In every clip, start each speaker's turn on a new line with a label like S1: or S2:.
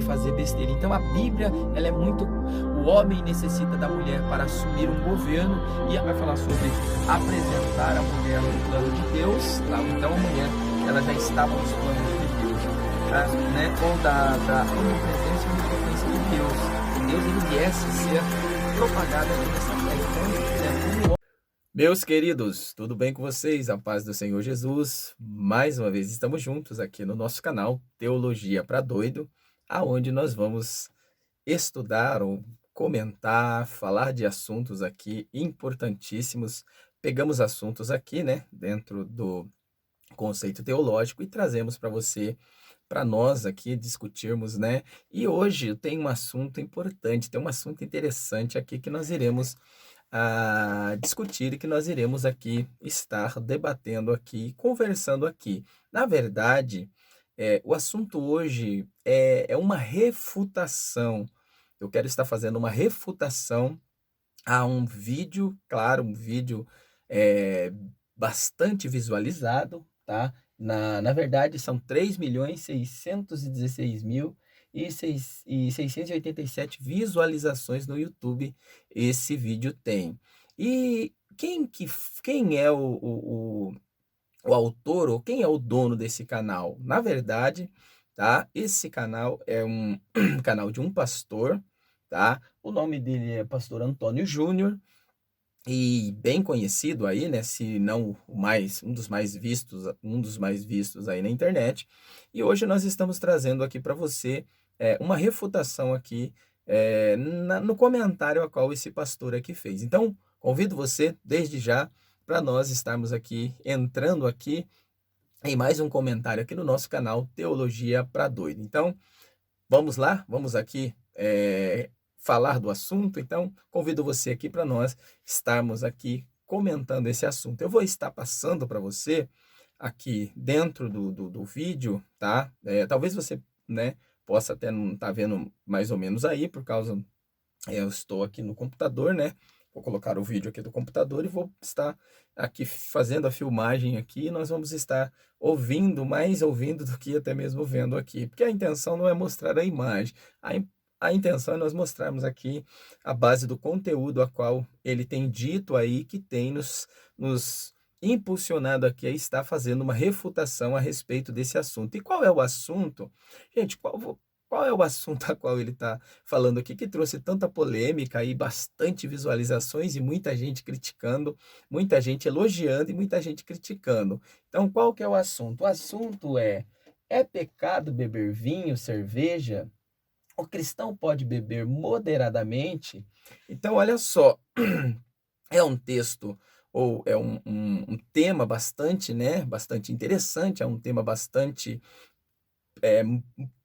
S1: vai fazer besteira. Então a Bíblia, ela é muito... O homem necessita da mulher para assumir um governo, e ela vai falar sobre apresentar a mulher no plano de Deus, tá? Então a mulher, ela já estava nos planos de Deus, tá? Né? Ou da onipresença e onipotência de Deus. Deus, ele viesse ser propagado aqui nessa terra. Então, né? Meus queridos, tudo bem com vocês? A paz do Senhor Jesus. Mais uma vez estamos juntos aqui no nosso canal Teologia para Doido, aonde nós vamos estudar ou comentar, falar de assuntos aqui importantíssimos. Pegamos assuntos aqui, né, dentro do conceito teológico e trazemos para você, para nós aqui discutirmos, né? E hoje eu tenho um assunto importante, tem um assunto interessante aqui que nós iremos discutir e que nós iremos aqui estar debatendo aqui, conversando aqui. Na verdade, o assunto hoje é uma refutação. Eu quero estar fazendo uma refutação a um vídeo, claro, um vídeo bastante visualizado, tá? Na verdade, são 3.616.687 visualizações no YouTube esse vídeo tem. E quem é o autor, ou quem é o dono desse canal? Na verdade, tá? Esse canal é um canal de um pastor, tá? O nome dele é Pastor Antônio Júnior, e bem conhecido aí, né? Se não o mais, um dos mais vistos aí na internet. E hoje nós estamos trazendo aqui para você uma refutação aqui no comentário a qual esse pastor aqui fez. Então, convido você desde já para nós estarmos aqui entrando aqui em mais um comentário aqui no nosso canal Teologia para Doido. Então, vamos lá, vamos aqui falar do assunto. Então, convido você aqui para nós estarmos aqui comentando esse assunto. Eu vou estar passando para você aqui dentro do vídeo, tá? Talvez você, né, possa até não estar vendo mais ou menos aí, por causa... eu estou aqui no computador, né? Vou colocar o vídeo aqui do computador e vou estar aqui fazendo a filmagem aqui, e nós vamos estar ouvindo, mais ouvindo do que até mesmo vendo aqui, porque a intenção não é mostrar a imagem, a intenção é nós mostrarmos aqui a base do conteúdo a qual ele tem dito aí, que tem nos impulsionado aqui a estar fazendo uma refutação a respeito desse assunto. E qual é o assunto? Gente, qual é o assunto a qual ele está falando aqui, que trouxe tanta polêmica e bastante visualizações e muita gente criticando, muita gente elogiando e muita gente criticando? Então, qual que é o assunto? O assunto é pecado beber vinho, cerveja? O cristão pode beber moderadamente? Então, olha só, é um texto, ou é um tema bastante, né, bastante interessante, é um tema bastante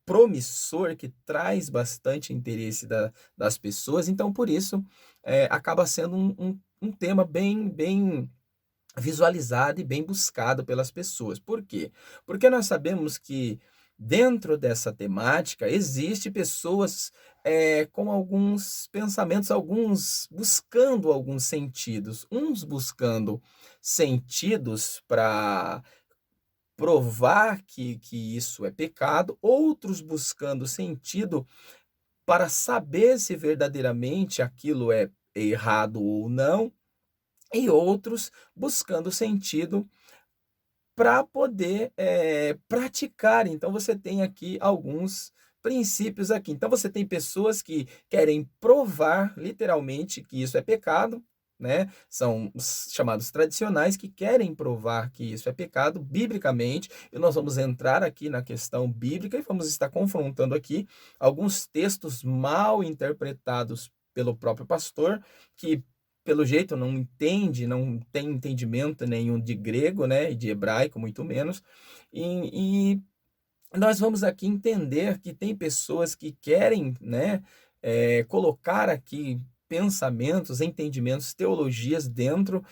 S1: promissor, que traz bastante interesse das pessoas. Então, por isso, acaba sendo um tema bem visualizado e bem buscado pelas pessoas. Por quê? Porque nós sabemos que dentro dessa temática existe pessoas com alguns pensamentos, alguns buscando alguns sentidos, uns buscando sentidos para provar que isso é pecado, outros buscando sentido para saber se verdadeiramente aquilo é errado ou não, e outros buscando sentido para poder praticar. Então, você tem aqui alguns princípios aqui. Então, você tem pessoas que querem provar literalmente que isso é pecado, né? São os chamados tradicionais, que querem provar que isso é pecado biblicamente, e nós vamos entrar aqui na questão bíblica e vamos estar confrontando aqui alguns textos mal interpretados pelo próprio pastor, que pelo jeito não entende, não tem entendimento nenhum de grego, né, e de hebraico muito menos, e nós vamos aqui entender que tem pessoas que querem, né, colocar aqui pensamentos, entendimentos, teologias dentro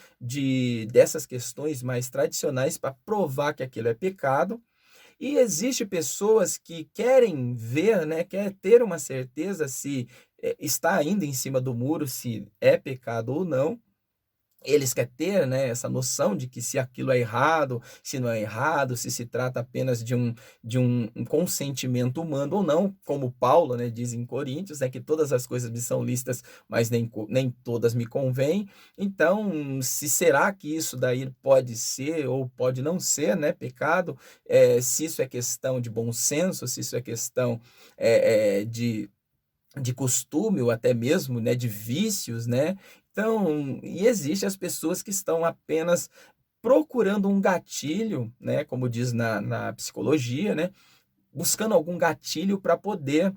S1: dessas questões mais tradicionais para provar que aquilo é pecado. E existe pessoas que querem ver, né, quer ter uma certeza se está ainda em cima do muro, se é pecado ou não. eles querem ter, né, essa noção de que se aquilo é errado, se não é errado, se trata apenas de um consentimento humano ou não, como Paulo, né, diz em Coríntios, né, que todas as coisas me são lícitas, mas nem todas me convêm. Então, se será que isso daí pode ser ou pode não ser, né, pecado, se isso é questão de bom senso, se isso é questão de costume ou até mesmo, né, de vícios, né. Então, e existe as pessoas que estão apenas procurando um gatilho, né, como diz na psicologia, né, buscando algum gatilho para poder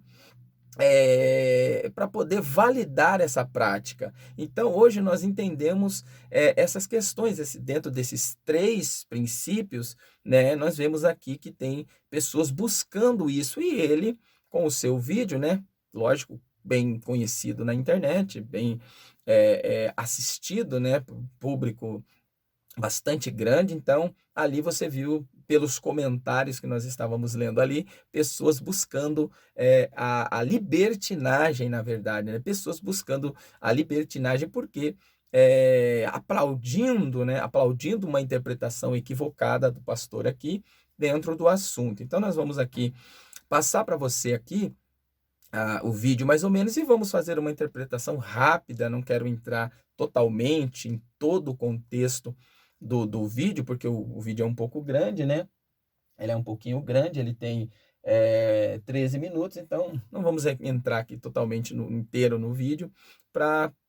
S1: validar essa prática. Então, hoje nós entendemos, essas questões, dentro desses 3 princípios, né, nós vemos aqui que tem pessoas buscando isso, e ele, com o seu vídeo, né, lógico, bem conhecido na internet, bem, assistido, né, por público bastante grande, então ali você viu pelos comentários que nós estávamos lendo ali, pessoas buscando, a libertinagem, na verdade, né, pessoas buscando a libertinagem, porque, aplaudindo, né, aplaudindo uma interpretação equivocada do pastor aqui, dentro do assunto. Então nós vamos aqui passar para você aqui, o vídeo mais ou menos, e vamos fazer uma interpretação rápida, não quero entrar totalmente em todo o contexto do vídeo, porque o vídeo é um pouco grande, né, ele é um pouquinho grande, ele tem, 13 minutos, então não vamos entrar aqui totalmente inteiro no vídeo,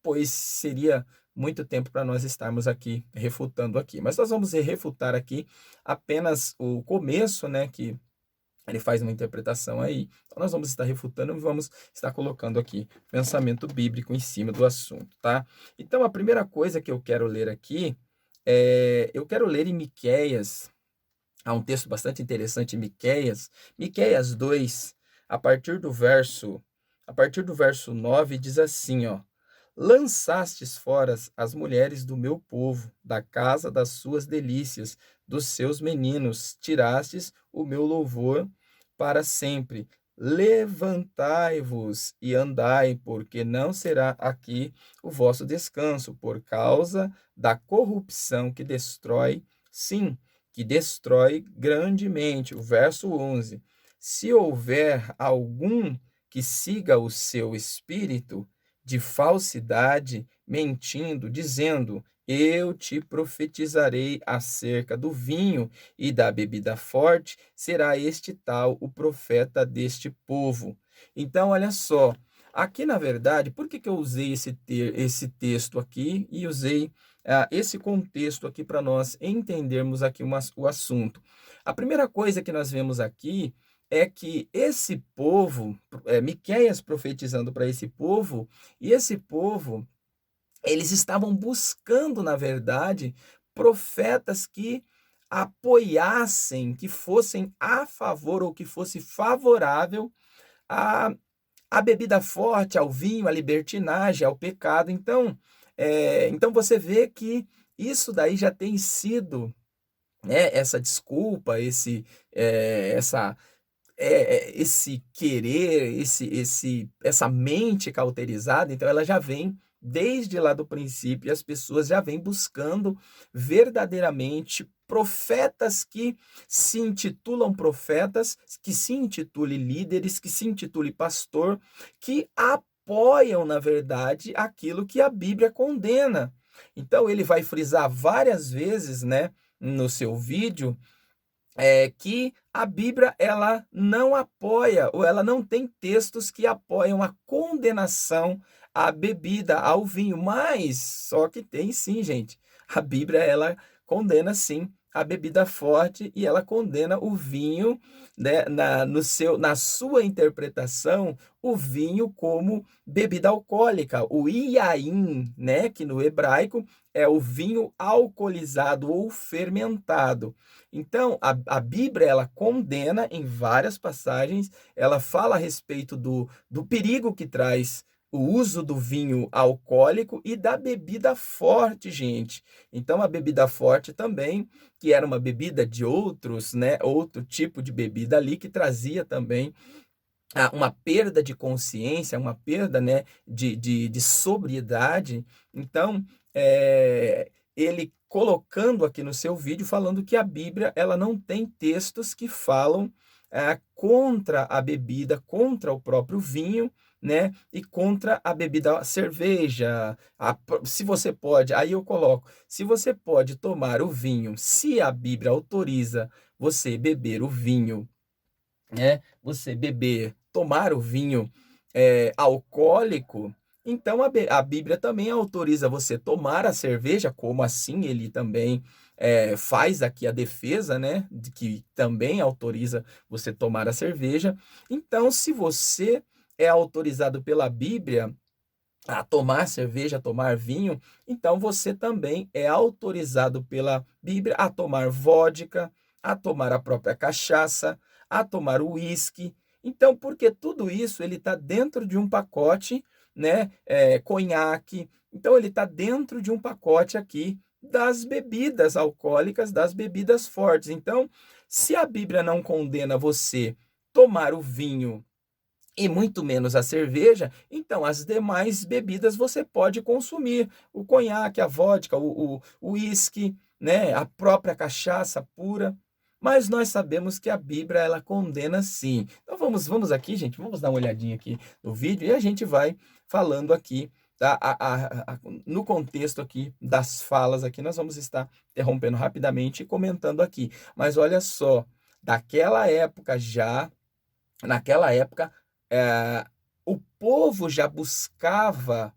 S1: pois seria muito tempo para nós estarmos aqui refutando aqui. Mas nós vamos refutar aqui apenas o começo, né, que ele faz uma interpretação aí. Então, nós vamos estar refutando e vamos estar colocando aqui pensamento bíblico em cima do assunto, tá? Então, a primeira coisa que eu quero ler aqui, eu quero ler em Miqueias, há um texto bastante interessante em Miqueias, Miqueias 2, a partir do verso 9, diz assim, ó: Lançastes fora as mulheres do meu povo, da casa das suas delícias, dos seus meninos, tirastes o meu louvor para sempre. Levantai-vos e andai, porque não será aqui o vosso descanso, por causa da corrupção que destrói, sim, que destrói grandemente. O verso 11: Se houver algum que siga o seu espírito de falsidade, mentindo, dizendo: Eu te profetizarei acerca do vinho e da bebida forte, será este tal o profeta deste povo. Então, olha só, aqui na verdade, por que eu usei esse texto aqui e usei esse contexto aqui para nós entendermos aqui o assunto? A primeira coisa que nós vemos aqui é que esse povo, Miqueias profetizando para esse povo, e esse povo, eles estavam buscando, na verdade, profetas que apoiassem, que fossem a favor ou que fosse favorável à, à bebida forte, ao vinho, à libertinagem, ao pecado. Então você vê que isso daí já tem sido, né, essa desculpa, esse querer, essa mente cauterizada, então ela já vem desde lá do princípio, e as pessoas já vêm buscando verdadeiramente profetas que se intitulam profetas, que se intitule líderes, que se intitule pastor, que apoiam, na verdade, aquilo que a Bíblia condena. Então ele vai frisar várias vezes, né, no seu vídeo, que a Bíblia ela não apoia, ou ela não tem textos que apoiam a condenação à bebida, ao vinho, mas só que tem sim, gente. A Bíblia ela condena sim a bebida forte, e ela condena o vinho, né, na sua interpretação, o vinho como bebida alcoólica, o iain, né, que no hebraico é o vinho alcoolizado ou fermentado. Então, a Bíblia, ela condena em várias passagens, ela fala a respeito do perigo que traz o uso do vinho alcoólico e da bebida forte, gente. Então, a bebida forte também, que era uma bebida de outros, né, outro tipo de bebida ali, que trazia também uma perda de consciência, uma perda, né, de sobriedade. Então, ele colocando aqui no seu vídeo, falando que a Bíblia ela não tem textos que falam contra a bebida, contra o próprio vinho, né? E contra a bebida, a cerveja. Se você pode, aí eu coloco, se você pode tomar o vinho, se a Bíblia autoriza você beber o vinho, né? Você beber, tomar o vinho alcoólico, então a Bíblia também autoriza você tomar a cerveja, como assim ele também faz aqui a defesa, né? De que também autoriza você tomar a cerveja. Então, se você é autorizado pela Bíblia a tomar cerveja, a tomar vinho, então você também é autorizado pela Bíblia a tomar vodka, a tomar a própria cachaça, a tomar o uísque. Então, porque tudo isso ele está dentro de um pacote, né? Conhaque. Então, ele está dentro de um pacote aqui das bebidas alcoólicas, das bebidas fortes. Então, se a Bíblia não condena você tomar o vinho e muito menos a cerveja, então as demais bebidas você pode consumir. O conhaque, a vodka, o uísque, né, a própria cachaça pura. Mas nós sabemos que a Bíblia ela condena sim. Então vamos aqui, gente, vamos dar uma olhadinha aqui no vídeo e a gente vai falando aqui, tá? No contexto aqui das falas aqui, nós vamos estar interrompendo rapidamente e comentando aqui. Mas olha só, daquela época já, naquela época, eh, o povo já buscava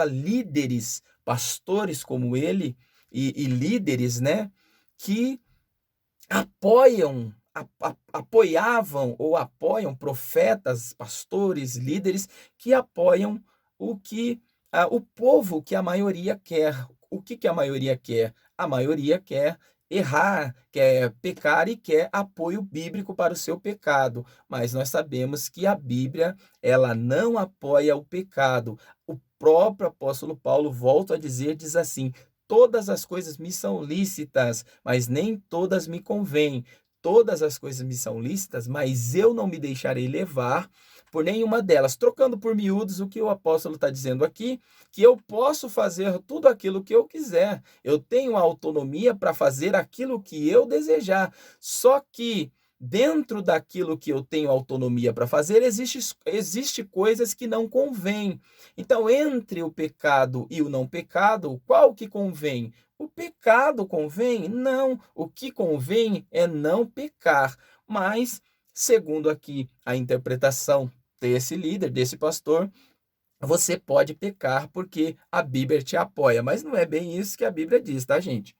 S1: líderes, pastores como ele, e líderes, né, que apoiavam ou apoiam profetas, pastores, líderes que apoiam o povo que a maioria quer. O que que a maioria quer? A maioria quer errar, quer pecar e quer apoio bíblico para o seu pecado. Mas nós sabemos que a Bíblia, ela não apoia o pecado. O próprio apóstolo Paulo volta a dizer, diz assim: todas as coisas me são lícitas, mas nem todas me convêm. Todas as coisas me são lícitas, mas eu não me deixarei levar por nenhuma delas. Trocando por miúdos, o que o apóstolo está dizendo aqui, que eu posso fazer tudo aquilo que eu quiser. Eu tenho a autonomia para fazer aquilo que eu desejar. Só que dentro daquilo que eu tenho autonomia para fazer, existe coisas que não convêm. Então, entre o pecado e o não pecado, qual que convém? O pecado convém? Não. O que convém é não pecar. Mas, segundo aqui a interpretação desse líder, desse pastor, você pode pecar porque a Bíblia te apoia. Mas não é bem isso que a Bíblia diz, tá, gente?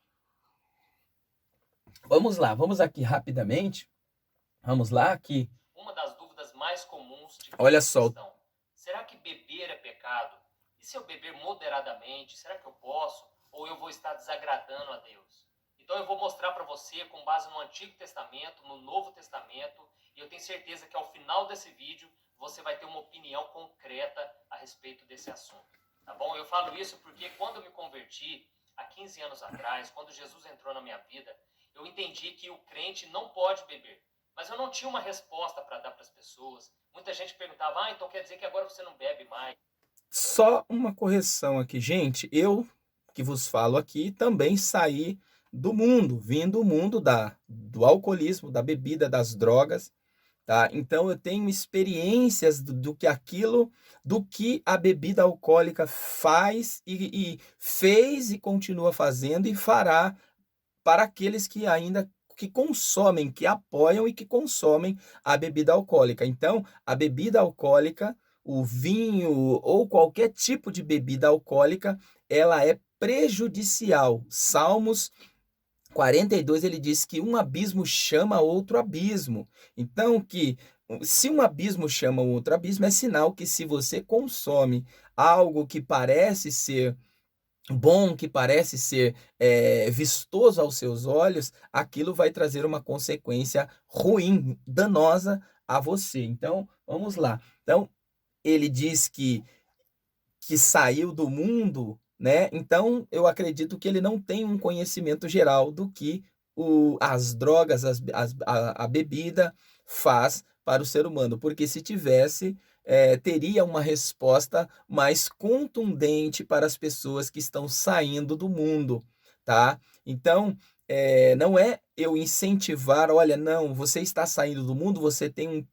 S1: Vamos lá, vamos aqui rapidamente. Vamos lá aqui. Uma das dúvidas mais comuns de olha só. Questão. Será que beber é pecado? E se eu beber moderadamente, será que eu posso? Ou eu vou estar desagradando a Deus? Então eu vou mostrar para você com base no Antigo Testamento, no Novo Testamento, e eu tenho certeza que ao final desse vídeo você vai ter uma opinião concreta a respeito desse assunto. Tá bom? Eu falo isso porque quando eu me converti, há 15 anos atrás, quando Jesus entrou na minha vida, eu entendi que o crente não pode beber. Mas eu não tinha uma resposta para dar para as pessoas. Muita gente perguntava, então quer dizer que agora você não bebe mais? Só uma correção aqui, gente. Eu que vos falo aqui também saí do mundo, vim do mundo do alcoolismo, da bebida, das drogas, tá? Então eu tenho experiências do que a bebida alcoólica faz e fez e continua fazendo e fará para aqueles que ainda que consomem, que apoiam e que consomem a bebida alcoólica. Então, a bebida alcoólica, o vinho ou qualquer tipo de bebida alcoólica, ela é prejudicial. Salmos 42 ele diz que um abismo chama outro abismo. Então, que se um abismo chama outro abismo, é sinal que se você consome algo que parece ser bom, que parece ser vistoso aos seus olhos, aquilo vai trazer uma consequência ruim, danosa a você. Então, vamos lá. Então, ele diz que saiu do mundo, né? Então, eu acredito que ele não tem um conhecimento geral do que as drogas, a bebida faz para o ser humano, porque se tivesse, teria uma resposta mais contundente para as pessoas que estão saindo do mundo, tá? Então, não é eu incentivar, olha, não, você está saindo do mundo, você tem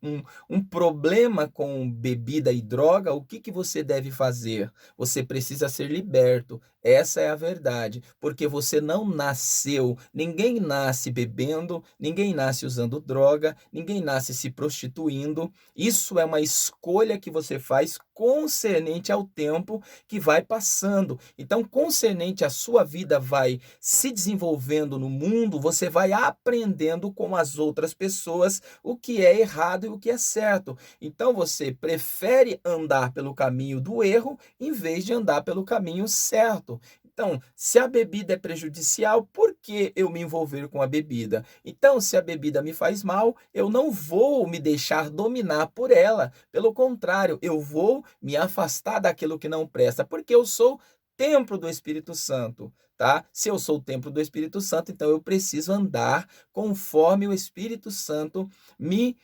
S1: um problema com bebida e droga, o que que você deve fazer? Você precisa ser liberto. Essa é a verdade, porque você não nasceu, ninguém nasce bebendo, ninguém nasce usando droga, ninguém nasce se prostituindo. Isso é uma escolha que você faz concernente ao tempo que vai passando. Então, concernente à sua vida vai se desenvolvendo no mundo, você vai aprendendo com as outras pessoas o que é errado e o que é certo. Então, você prefere andar pelo caminho do erro em vez de andar pelo caminho certo. Então, se a bebida é prejudicial, por que eu me envolver com a bebida? Então, se a bebida me faz mal, eu não vou me deixar dominar por ela. Pelo contrário, eu vou me afastar daquilo que não presta, porque eu sou templo do Espírito Santo, tá? Se eu sou o templo do Espírito Santo, então eu preciso andar conforme o Espírito Santo me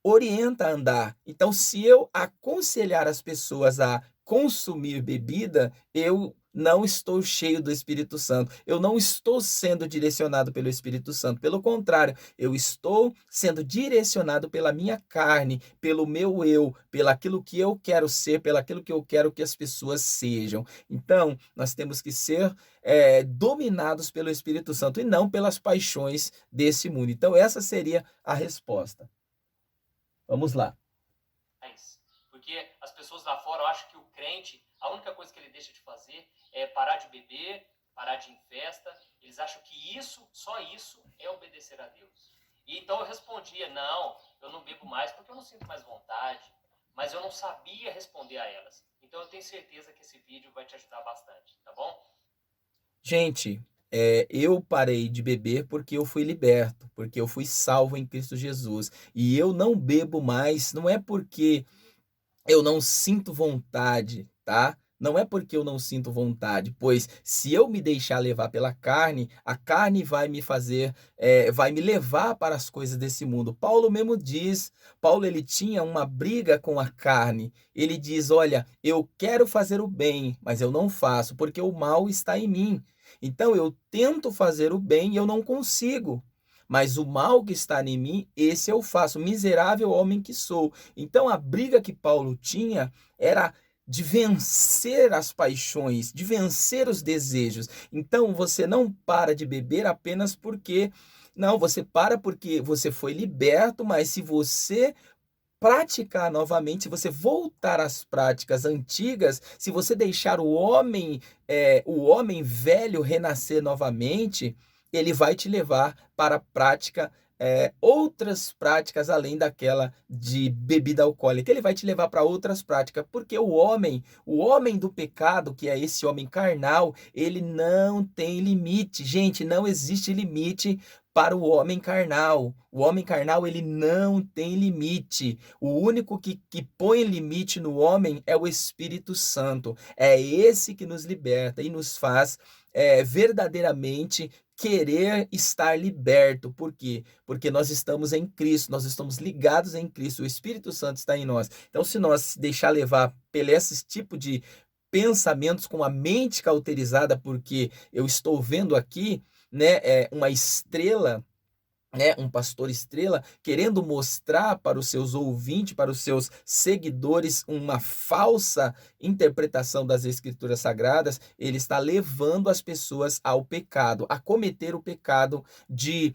S1: orienta a andar. Então, se eu aconselhar as pessoas a consumir bebida, eu não estou cheio do Espírito Santo. Eu não estou sendo direcionado pelo Espírito Santo. Pelo contrário, eu estou sendo direcionado pela minha carne, pelo meu eu, pelaquilo que eu quero ser, pelaquilo que eu quero que as pessoas sejam. Então, nós temos que ser dominados pelo Espírito Santo e não pelas paixões desse mundo. Então, essa seria a resposta. Vamos lá.
S2: Porque as pessoas lá fora acham que o crente, a única coisa que ele deixa de fazer é parar de beber, parar de ir em festa. Eles acham que isso, só isso, é obedecer a Deus. E então eu respondia, não, eu não bebo mais porque eu não sinto mais vontade. Mas eu não sabia responder a elas. Então eu tenho certeza que esse vídeo vai te ajudar bastante, tá bom?
S1: Gente, eu parei de beber porque eu fui liberto, porque eu fui salvo em Cristo Jesus. E eu não bebo mais, não é porque eu não sinto vontade, tá? Não é porque eu não sinto vontade, pois se eu me deixar levar pela carne, a carne vai me fazer, vai me levar para as coisas desse mundo. Paulo mesmo diz, Paulo ele tinha uma briga com a carne. Ele diz, olha, eu quero fazer o bem, mas eu não faço, porque o mal está em mim. Então eu tento fazer o bem e eu não consigo. Mas o mal que está em mim, esse eu faço, miserável homem que sou. Então a briga que Paulo tinha era de vencer as paixões, de vencer os desejos. Então você não para de beber apenas porque. Não, você para porque você foi liberto, mas se você praticar novamente, se você voltar às práticas antigas, se você deixar o homem velho renascer novamente, ele vai te levar para a prática, outras práticas além daquela de bebida alcoólica. Ele vai te levar para outras práticas, porque o homem do pecado, que é esse homem carnal, ele não tem limite. Gente, não existe limite para o homem carnal. O homem carnal, ele não tem limite. O único que põe limite no homem é o Espírito Santo. É esse que nos liberta e nos faz verdadeiramente querer estar liberto. Por quê? Porque nós estamos em Cristo, nós estamos ligados em Cristo, o Espírito Santo está em nós. Então, se nós se deixar levar por esse tipo de pensamentos com a mente cauterizada, porque eu estou vendo aqui, né, uma estrela, né, um pastor estrela, querendo mostrar para os seus ouvintes, para os seus seguidores, uma falsa interpretação das Escrituras Sagradas, ele está levando as pessoas ao pecado, a cometer o pecado de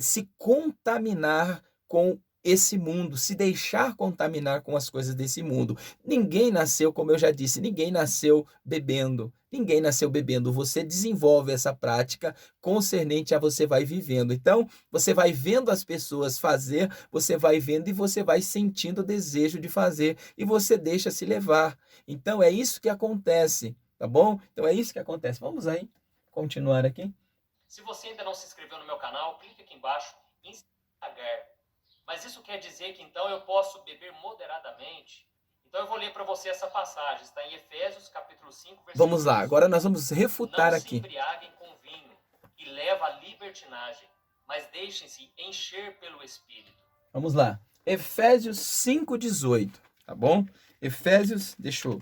S1: se contaminar com esse mundo, se deixar contaminar com as coisas desse mundo. Ninguém nasceu, como eu já disse, ninguém nasceu bebendo. Ninguém nasceu bebendo. Você desenvolve essa prática concernente a você vai vivendo. Então, você vai vendo as pessoas fazer, você vai vendo e você vai sentindo o desejo de fazer e você deixa se levar. Então, é isso que acontece, tá bom? Então, é isso que acontece. Vamos aí continuar aqui.
S2: Se você ainda não se inscreveu no meu canal, clique aqui embaixo em inscrever. Mas isso quer dizer que então eu posso beber moderadamente? Então eu vou ler para você essa passagem, está em Efésios capítulo 5, versículo
S1: Vamos lá,
S2: 18.
S1: agora nós vamos refutar
S2: Não se
S1: aqui.
S2: embriaguem com vinho, que leva à libertinagem, mas deixem-se encher pelo Espírito.
S1: Vamos lá. Efésios 5:18. tá bom? Efésios, deixa eu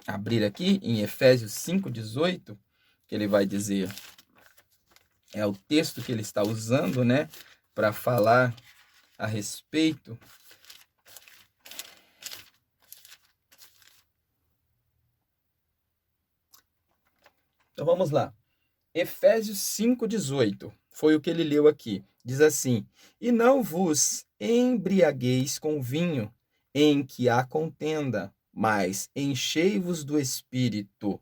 S1: abrir aqui em Efésios 5:18, que ele vai dizer, é o texto que ele está usando, né, para falar a respeito. Então vamos lá. Efésios 5:18, foi o que ele leu aqui. Diz assim: "E não vos embriagueis com vinho, em que há contenda, mas enchei-vos do Espírito."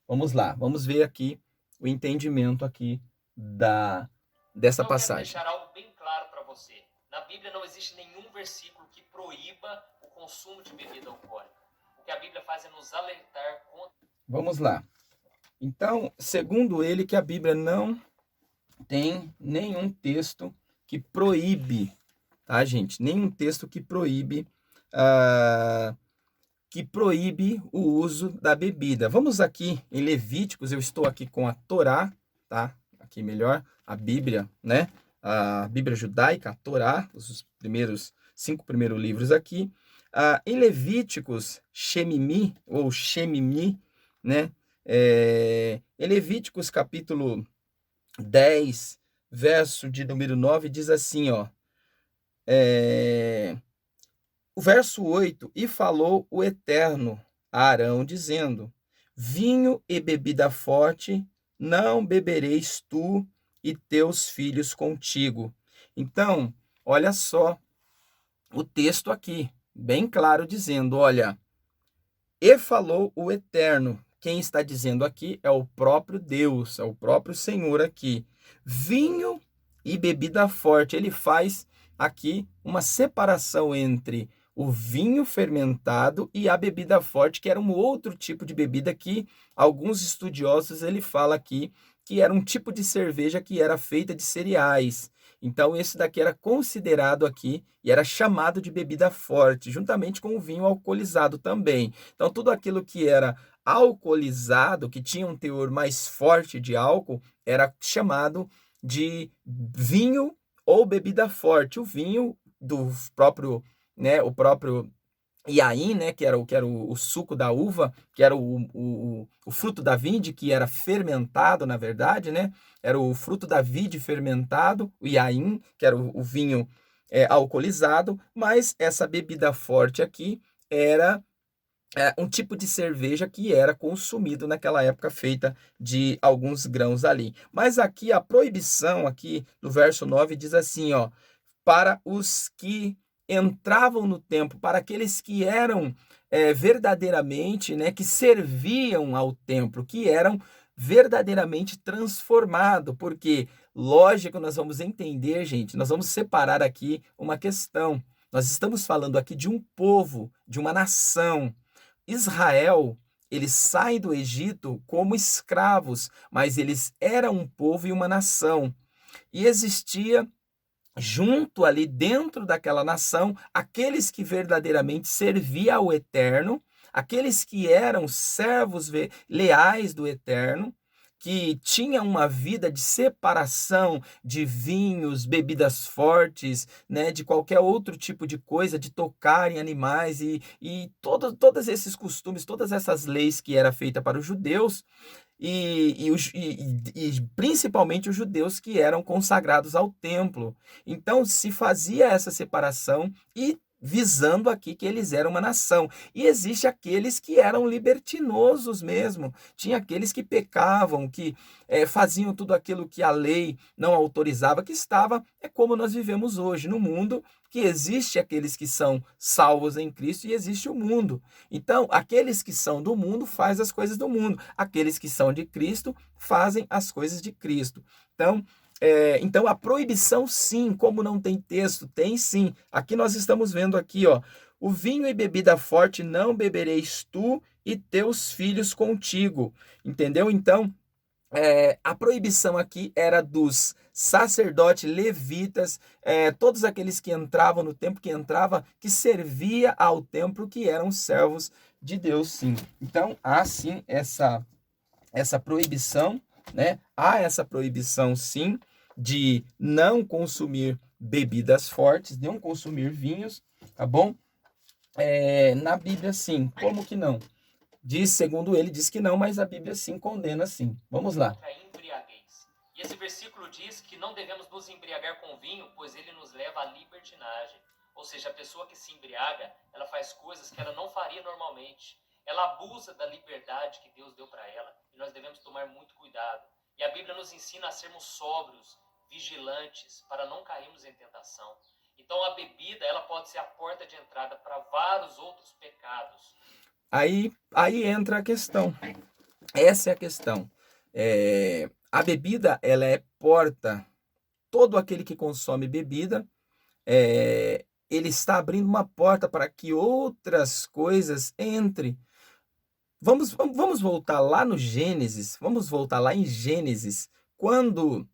S1: Vamos lá, vamos ver aqui o entendimento aqui dessa
S2: Então, eu quero
S1: passagem.
S2: deixar algo bem claro para você. Na Bíblia não existe nenhum versículo que proíba o consumo de bebida alcoólica. O que a Bíblia faz é nos alertar contra.
S1: Vamos lá. Então, segundo ele, que a Bíblia não tem nenhum texto que proíbe, tá, gente? Nenhum texto que proíbe o uso da bebida. Vamos aqui em Levíticos, eu estou aqui com a Torá, tá? Aqui melhor, a Bíblia, né? A Bíblia judaica, a Torá, os cinco primeiros livros aqui. Em Levíticos, Shemimi, ou Shemimi, né? Em Levíticos, capítulo 10, verso de número 9, diz assim, ó. O verso 8, e falou o Eterno a Arão, dizendo: vinho e bebida forte não bebereis tu e teus filhos contigo. Então, olha só o texto aqui, bem claro, dizendo, olha, e falou o Eterno. Quem está dizendo aqui é o próprio Deus, é o próprio Senhor aqui. Vinho e bebida forte. Ele faz aqui uma separação entre o vinho fermentado e a bebida forte, que era um outro tipo de bebida que alguns estudiosos ele fala aqui que era um tipo de cerveja que era feita de cereais. Então esse daqui era considerado aqui e era chamado de bebida forte, juntamente com o vinho alcoolizado também. Então tudo aquilo que era alcoolizado, que tinha um teor mais forte de álcool, era chamado de vinho ou bebida forte. O vinho do próprio, né, o próprio Iaim, né, que era o suco da uva, que era o fruto da vide, que era fermentado, na verdade, né? Era o fruto da vide fermentado, o Iaim, que era o vinho alcoolizado, mas essa bebida forte aqui era um tipo de cerveja que era consumido naquela época, feita de alguns grãos ali. Mas aqui a proibição, aqui no verso 9, diz assim, ó, para os que entravam no templo, para aqueles que eram verdadeiramente, né, que serviam ao templo, que eram verdadeiramente transformados, porque, lógico, nós vamos entender, gente, nós vamos separar aqui uma questão. Nós estamos falando aqui de um povo, de uma nação. Israel, eles saem do Egito como escravos, mas eles eram um povo e uma nação. E existia junto ali dentro daquela nação, aqueles que verdadeiramente serviam ao Eterno, aqueles que eram servos leais do Eterno, que tinham uma vida de separação de vinhos, bebidas fortes, né, de qualquer outro tipo de coisa, de tocar em animais todos esses costumes, todas essas leis que era feita para os judeus, e principalmente os judeus que eram consagrados ao templo. Então se fazia essa separação e visando aqui que eles eram uma nação. E existe aqueles que eram libertinosos mesmo. Tinha aqueles que pecavam, que faziam tudo aquilo que a lei não autorizava, que estava, como nós vivemos hoje no mundo, que existe aqueles que são salvos em Cristo e existe o mundo. Então, aqueles que são do mundo fazem as coisas do mundo. Aqueles que são de Cristo fazem as coisas de Cristo. Então a proibição, sim, como não tem texto, tem sim. Aqui nós estamos vendo aqui, ó, o vinho e bebida forte não bebereis tu e teus filhos contigo. Entendeu? Então, a proibição aqui era dos sacerdotes, levitas, todos aqueles que entravam no templo, que servia ao templo, que eram servos de Deus, sim. Então, há sim essa proibição, né? Há essa proibição, sim, de não consumir bebidas fortes, não consumir vinhos, tá bom? Na Bíblia sim, como que não? Diz, segundo ele, diz que não, mas a Bíblia sim condena sim. Vamos lá.
S2: Contra a embriaguez. E esse versículo diz que não devemos nos embriagar com vinho, pois ele nos leva à libertinagem. Ou seja, a pessoa que se embriaga, ela faz coisas que ela não faria normalmente. Ela abusa da liberdade que Deus deu para ela. E nós devemos tomar muito cuidado. E a Bíblia nos ensina a sermos sóbrios, vigilantes, para não cairmos em tentação. Então a bebida, ela pode ser a porta de entrada para vários outros pecados.
S1: Aí entra a questão. Essa é a questão. A bebida, ela é porta. Todo aquele que consome bebida, ele está abrindo uma porta para que outras coisas entrem. Vamos voltar lá no Gênesis, vamos voltar lá em Gênesis, quando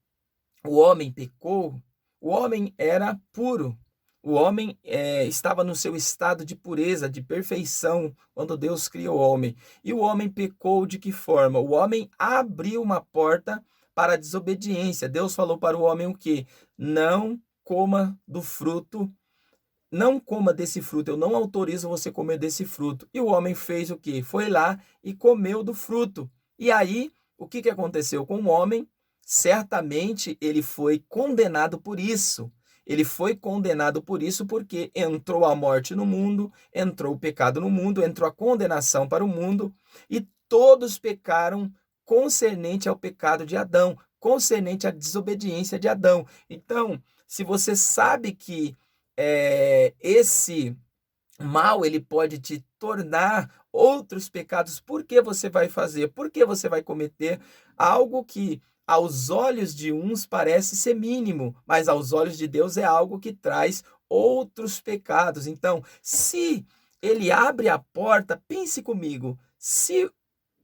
S1: o homem pecou, o homem era puro. O homem estava no seu estado de pureza, de perfeição, quando Deus criou o homem. E o homem pecou de que forma? O homem abriu uma porta para a desobediência. Deus falou para o homem o quê? Não coma do fruto, não coma desse fruto, eu não autorizo você comer desse fruto. E o homem fez o quê? Foi lá e comeu do fruto. E aí, o que aconteceu com o homem? Certamente ele foi condenado por isso. Ele foi condenado por isso porque entrou a morte no mundo, entrou o pecado no mundo, entrou a condenação para o mundo e todos pecaram concernente ao pecado de Adão, concernente à desobediência de Adão. Então, se você sabe que esse mal ele pode te tornar outros pecados, por que você vai fazer? Por que você vai cometer algo que aos olhos de uns parece ser mínimo, mas aos olhos de Deus é algo que traz outros pecados. Então, se ele abre a porta, pense comigo, se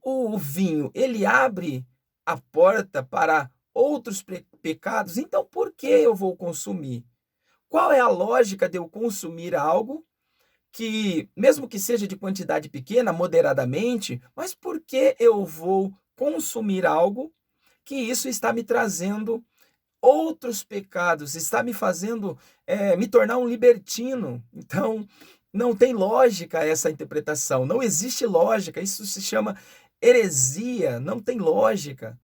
S1: o vinho ele abre a porta para outros pecados, então por que eu vou consumir? Qual é a lógica de eu consumir algo que, mesmo que seja de quantidade pequena, moderadamente, mas por que eu vou consumir algo que isso está me trazendo outros pecados, está me fazendo me tornar um libertino? Então, não tem lógica essa interpretação, não existe lógica, isso se chama heresia, não tem lógica.